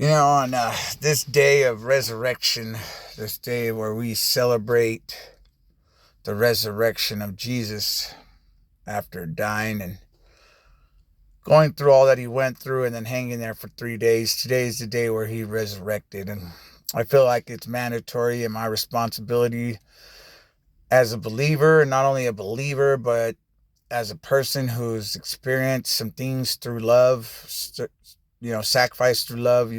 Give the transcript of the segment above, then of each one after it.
On this day of resurrection, this day where we celebrate the resurrection of Jesus after dying and going through all that he went through and then hanging there for 3 days. Today is the day where he resurrected. And I feel like it's mandatory and my responsibility as a believer, and not only a believer, but as a person who's experienced some things through love, sacrifice through love.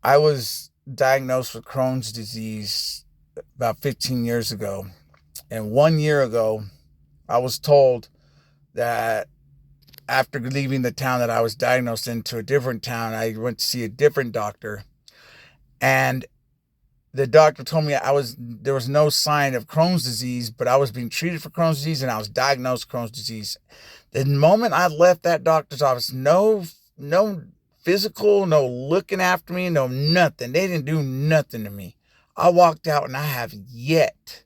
I was diagnosed with Crohn's disease about 15 years ago. And 1 year ago, I was told that after leaving the town that I was diagnosed in to a different town, I went to see a different doctor. And the doctor told me there was no sign of Crohn's disease, but I was being treated for Crohn's disease and I was diagnosed with Crohn's disease. The moment I left that doctor's office, no physical, no looking after me, no nothing. They didn't do nothing to me. I walked out and I have yet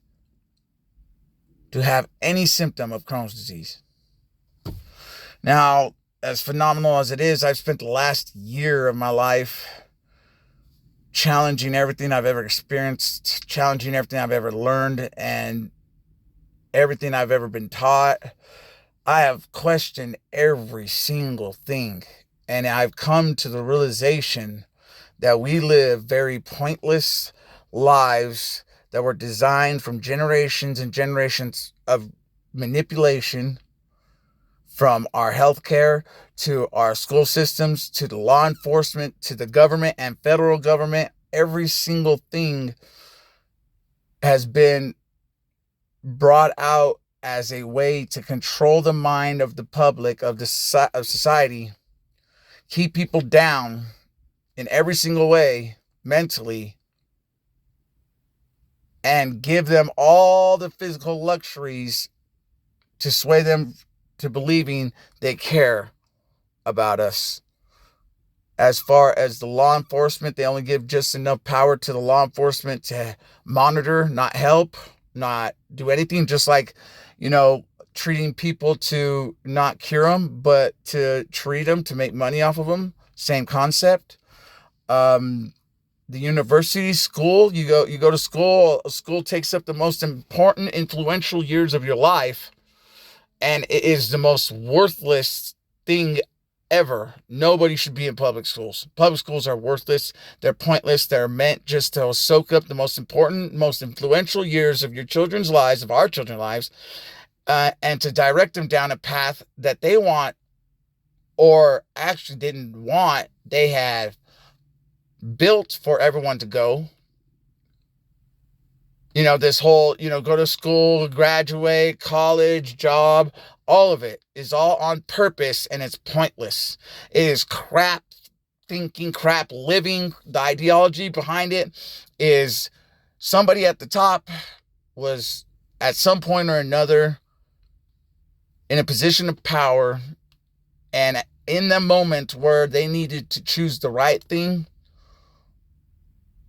to have any symptom of Crohn's disease. Now, as phenomenal as it is, I've spent the last year of my life challenging everything I've ever experienced, challenging everything I've ever learned, and everything I've ever been taught. I have questioned every single thing, and I've come to the realization that we live very pointless lives that were designed from generations and generations of manipulation, from our healthcare to our school systems to the law enforcement to the government and federal government. Every single thing has been brought out as a way to control the mind of the public, of society, keep people down in every single way mentally, and give them all the physical luxuries to sway them to believing they care about us. As far as the law enforcement, they only give just enough power to the law enforcement to monitor, not help, not do anything. Just like, treating people to not cure them, but to treat them, to make money off of them. Same concept. The university, school, you go to school. School takes up the most important, influential years of your life. And it is the most worthless thing ever. Nobody should be in public schools. Public schools are worthless. They're pointless. They're meant just to soak up the most important, most influential years of your children's lives, of our children's lives, and to direct them down a path that they want, or actually didn't want. They had built for everyone to go. This whole, go to school, graduate, college, job, all of it is all on purpose, and it's pointless. It is crap thinking, crap living. The ideology behind it is somebody at the top was at some point or another in a position of power, and in the moment where they needed to choose the right thing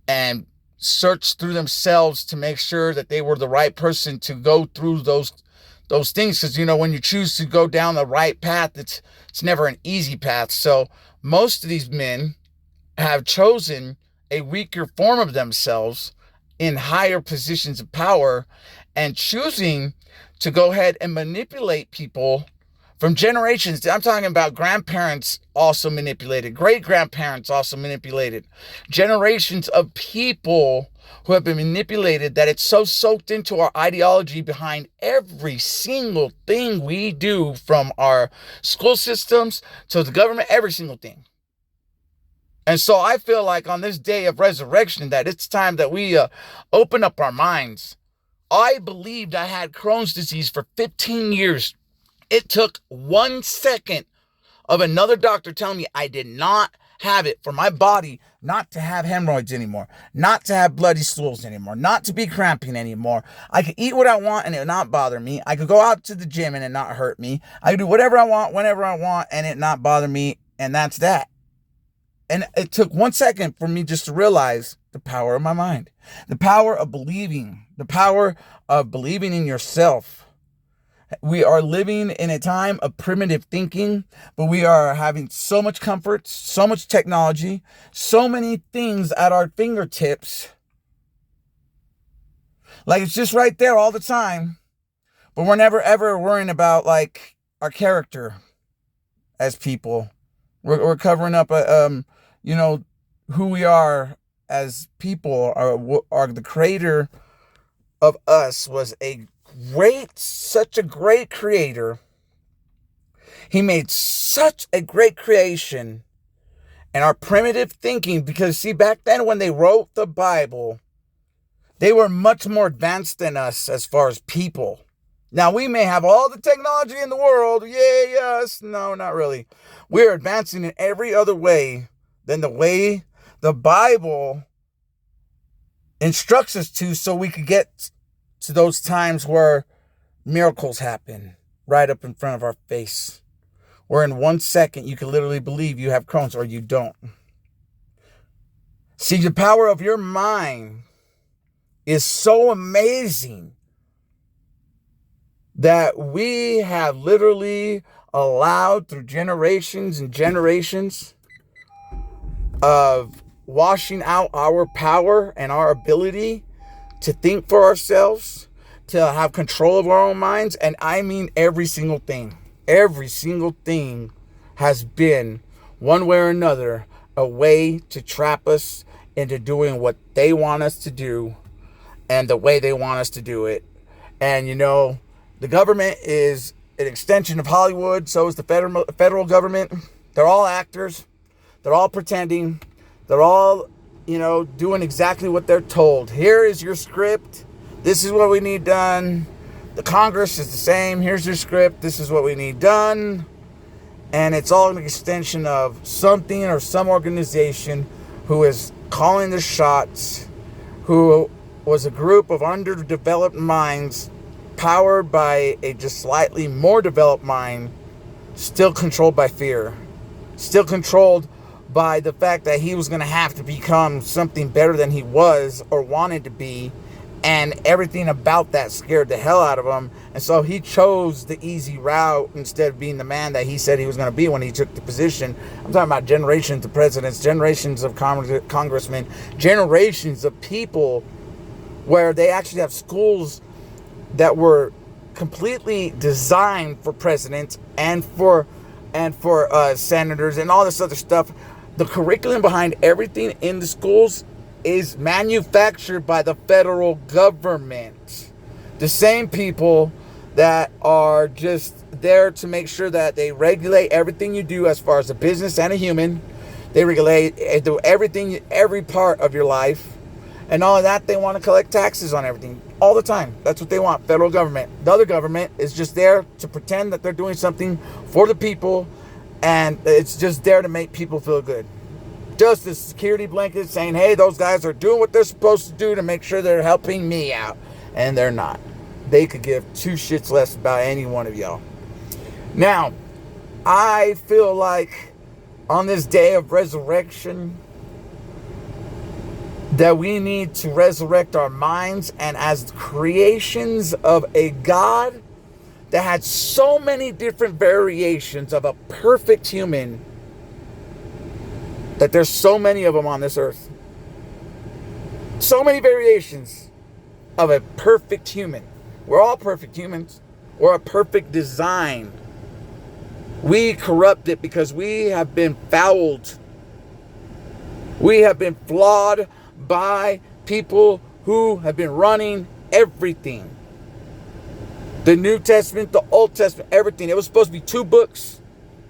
and search through themselves to make sure that they were the right person to go through those things. Because when you choose to go down the right path, it's never an easy path. So most of these men have chosen a weaker form of themselves in higher positions of power, and choosing to go ahead and manipulate people from generations. I'm talking about grandparents also manipulated, great-grandparents also manipulated, generations of people who have been manipulated, that it's so soaked into our ideology behind every single thing we do, from our school systems to the government, every single thing. And so I feel like on this day of resurrection that it's time that we open up our minds. I believed I had Crohn's disease for 15 years. It took 1 second of another doctor telling me I did not have it, for my body not to have hemorrhoids anymore, not to have bloody stools anymore, not to be cramping anymore. I could eat what I want and it would not bother me. I could go out to the gym and it not hurt me. I could do whatever I want, whenever I want, and it not bother me. And that's that. And it took 1 second for me just to realize the power of my mind, the power of believing in yourself. We are living in a time of primitive thinking, but we are having so much comfort, so much technology, so many things at our fingertips. Like, it's just right there all the time, but we're never ever worrying about like our character as people. We're covering up you know, who we are as people. Are the creator of us was such a great creator. He made such a great creation. And our primitive thinking, because see, back then when they wrote the Bible, they were much more advanced than us as far as people. Now, we may have all the technology in the world. Yay, yes. No, not really. We're advancing in every other way than the way the Bible instructs us to, so we could get to those times where miracles happen right up in front of our face. Where in 1 second you can literally believe you have Crohn's or you don't. See, the power of your mind is so amazing that we have literally allowed through generations and generations of washing out our power and our ability to think for ourselves, to have control of our own minds. And I mean every single thing. Every single thing has been, one way or another, a way to trap us into doing what they want us to do and the way they want us to do it. And you know, the government is an extension of Hollywood. So is the federal government. They're all actors. They're all pretending. They're all, you know, doing exactly what they're told. Here is your script. This is what we need done. The Congress is the same. Here's your script. This is what we need done. And it's all an extension of something or some organization who is calling the shots, who was a group of underdeveloped minds powered by a just slightly more developed mind, still controlled by fear, still controlled by the fact that he was going to have to become something better than he was or wanted to be. And everything about that scared the hell out of him. And so he chose the easy route instead of being the man that he said he was going to be when he took the position. I'm talking about generations of presidents, generations of congressmen, generations of people where they actually have schools that were completely designed for presidents and for senators and all this other stuff. The curriculum behind everything in the schools is manufactured by the federal government. The same people that are just there to make sure that they regulate everything you do as far as a business and a human. They regulate everything, every part of your life. And all of that, they want to collect taxes on everything all the time. That's what they want, federal government. The other government is just there to pretend that they're doing something for the people, and it's just there to make people feel good. Just a security blanket saying, hey, those guys are doing what they're supposed to do to make sure they're helping me out. And they're not. They could give two shits less about any one of y'all. Now, I feel like on this day of resurrection that we need to resurrect our minds, and as creations of a God that had so many different variations of a perfect human, that there's so many of them on this earth. So many variations of a perfect human. We're all perfect humans. We're a perfect design. We corrupt it because we have been fouled. We have been flawed by people who have been running everything. The New Testament, the Old Testament, everything. It was supposed to be two books,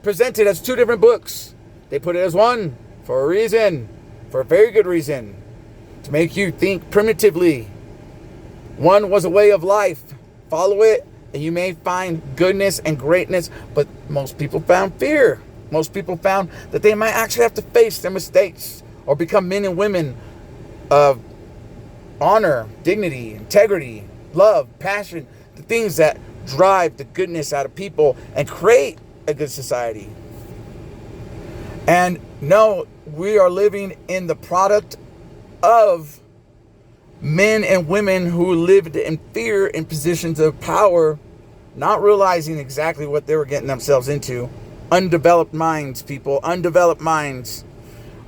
presented as two different books. They put it as one for a reason, for a very good reason, to make you think primitively. One was a way of life. Follow it, and you may find goodness and greatness, but most people found fear. Most people found that they might actually have to face their mistakes or become men and women of honor, dignity, integrity, love, passion, the things that drive the goodness out of people and create a good society. And no, we are living in the product of men and women who lived in fear in positions of power not realizing exactly what they were getting themselves into. Undeveloped minds, people, undeveloped minds.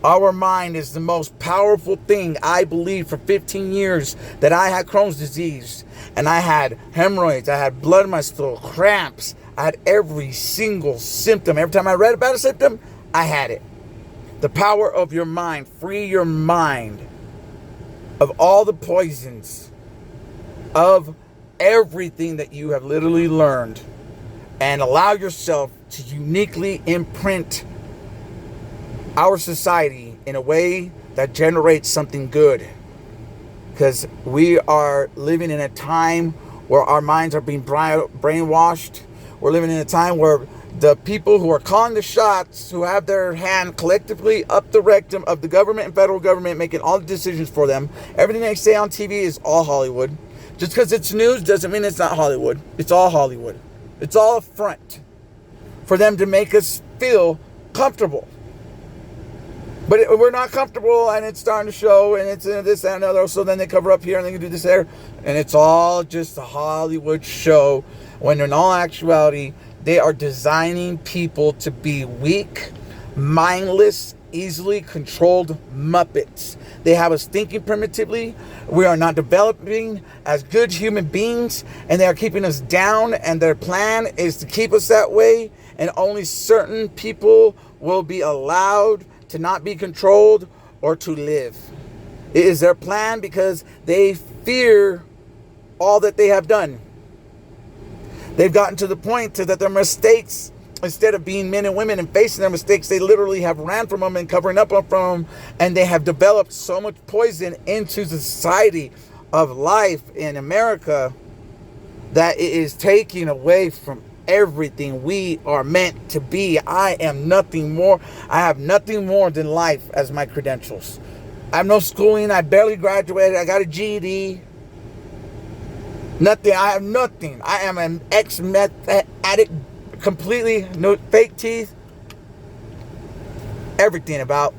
Our mind is the most powerful thing. I believe for 15 years that I had Crohn's disease, and I had hemorrhoids, I had blood in my stool, cramps, I had every single symptom. Every time I read about a symptom, I had it. The power of your mind. Free your mind of all the poisons, of everything that you have literally learned, and allow yourself to uniquely imprint our society in a way that generates something good. Because we are living in a time where our minds are being brainwashed. We're living in a time where the people who are calling the shots, who have their hand collectively up the rectum of the government and federal government, making all the decisions for them. Everything they say on TV is all Hollywood. Just because it's news doesn't mean it's not Hollywood. It's all Hollywood. It's all a front for them to make us feel comfortable. But we're not comfortable, and it's starting to show, and it's this, that, and another. So then they cover up here, and they can do this there. And it's all just a Hollywood show, when in all actuality, they are designing people to be weak, mindless, easily controlled Muppets. They have us thinking primitively. We are not developing as good human beings, and they are keeping us down, and their plan is to keep us that way, and only certain people will be allowed to not be controlled or to live. It is their plan because they fear all that they have done. They've gotten to the point that their mistakes, instead of being men and women and facing their mistakes, they literally have ran from them and covering up from them, and they have developed so much poison into the society of life in America that it is taking away from everything we are meant to be. I am nothing more. I have nothing more than life as my credentials. I have no schooling. I barely graduated. I got a GED. Nothing. I have nothing. I am an ex-meth addict, completely. No fake teeth. Everything about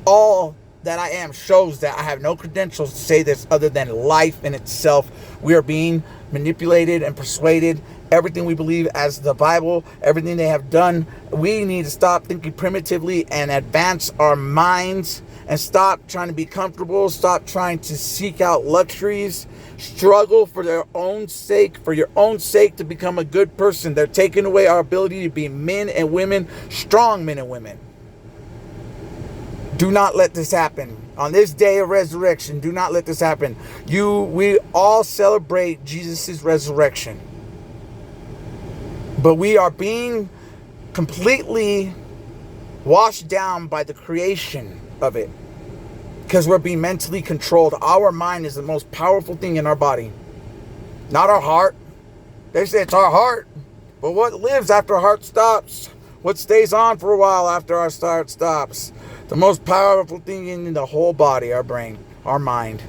all that I am shows that I have no credentials to say this other than life in itself. We are being manipulated and persuaded. Everything we believe as the Bible, everything they have done, we need to stop thinking primitively and advance our minds, and stop trying to be comfortable, stop trying to seek out luxuries, struggle for their own sake, for your own sake, to become a good person. They're taking away our ability to be men and women, strong men and women. Do not let this happen. On this day of resurrection, do not let this happen. We all celebrate Jesus' resurrection. But we are being completely washed down by the creation of it, because we're being mentally controlled. Our mind is the most powerful thing in our body, not our heart. They say it's our heart, but what lives after our heart stops? What stays on for a while after our heart stops? The most powerful thing in the whole body, our brain, our mind.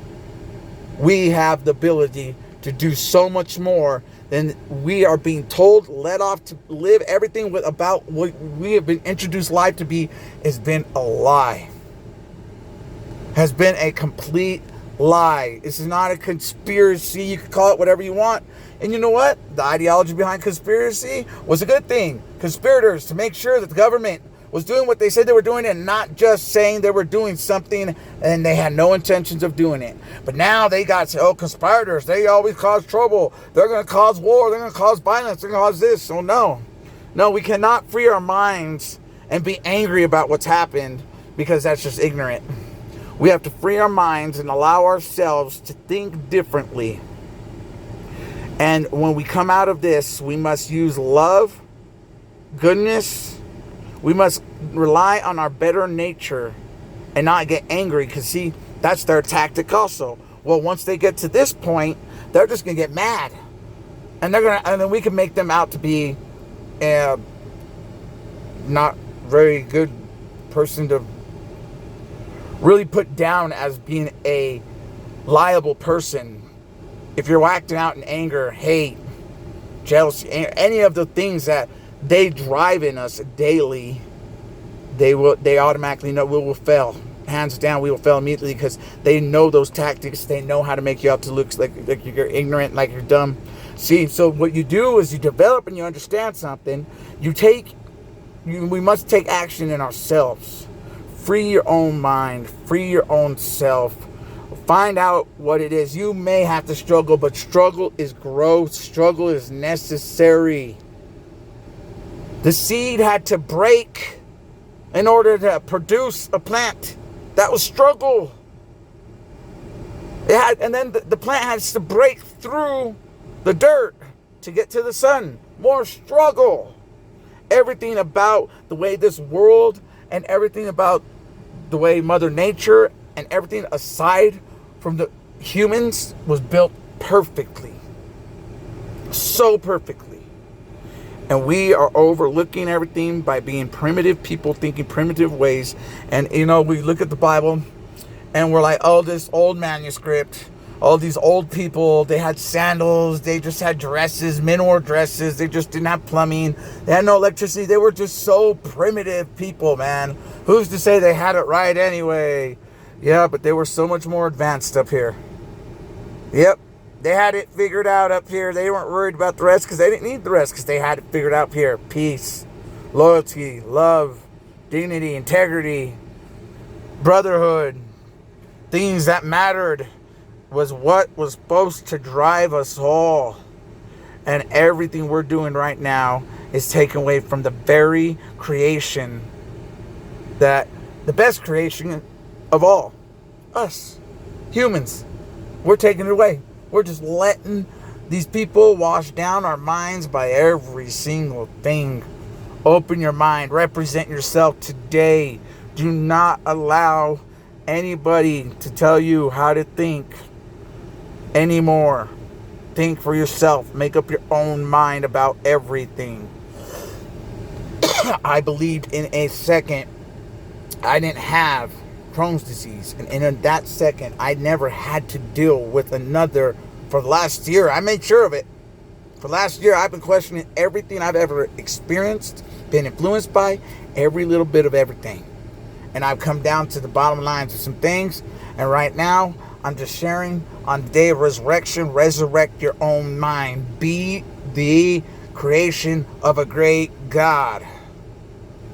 We have the ability to do so much more than we are being told, let off to live. Everything about what we have been introduced life to be has been a lie. Has been a complete lie. This is not a conspiracy. You can call it whatever you want. And you know what? The ideology behind conspiracy was a good thing. Conspirators to make sure that the government was doing what they said they were doing, and not just saying they were doing something and they had no intentions of doing it. But now they got to, conspirators, they always cause trouble. They're going to cause war. They're going to cause violence. They're going to cause this. So no, we cannot free our minds and be angry about what's happened, because that's just ignorant. We have to free our minds and allow ourselves to think differently. And when we come out of this, we must use love, goodness. We must rely on our better nature and not get angry, because see, that's their tactic also. Well, once they get to this point, they're just gonna get mad, and then we can make them out to be a not very good person to really put down as being a liable person. If you're acting out in anger, hate, jealousy, any of the things that they drive in us daily, they automatically know we will fail. Hands down, we will fail immediately, because they know those tactics. They know how to make you out to look like you're ignorant, like you're dumb. See, so what you do is you develop and you understand something. We must take action in ourselves. Free your own mind. Free your own self. Find out what it is. You may have to struggle, but struggle is growth. Struggle is necessary. The seed had to break in order to produce a plant. That was struggle. And then the plant has to break through the dirt to get to the sun. More struggle. Everything about the way this world and everything about the way Mother Nature and everything aside from the humans was built perfectly. So perfectly. And we are overlooking everything by being primitive people, thinking primitive ways. And, we look at the Bible and we're like, oh, this old manuscript, all these old people, they had sandals, they just had dresses, men wore dresses, they just didn't have plumbing, they had no electricity, they were just so primitive people, man. Who's to say they had it right anyway? Yeah, but they were so much more advanced up here. Yep, they had it figured out up here. They weren't worried about the rest because they didn't need the rest because they had it figured out here. Peace, loyalty, love, dignity, integrity, brotherhood, things that mattered was what was supposed to drive us all. And everything we're doing right now is taken away from the very creation that the best creation of all, us, humans. We're taking it away. We're just letting these people wash down our minds by every single thing. Open your mind. Represent yourself today. Do not allow anybody to tell you how to think anymore. Think for yourself. Make up your own mind about everything. I believed in a second I didn't have Crohn's disease. And in that second, I never had to deal with another for the last year. I made sure of it. For last year, I've been questioning everything I've ever experienced, been influenced by, every little bit of everything. And I've come down to the bottom lines of some things. And right now, I'm just sharing on the day of resurrection. Resurrect your own mind. Be the creation of a great God.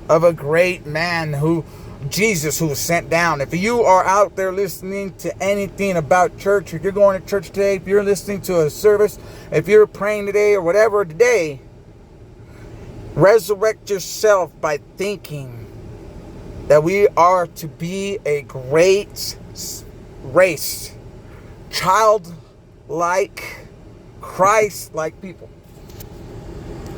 Of a great man Jesus, who was sent down. If you are out there listening to anything about church, if you're going to church today, if you're listening to a service, if you're praying today or whatever today, resurrect yourself by thinking that we are to be a great race, childlike, Christ-like people.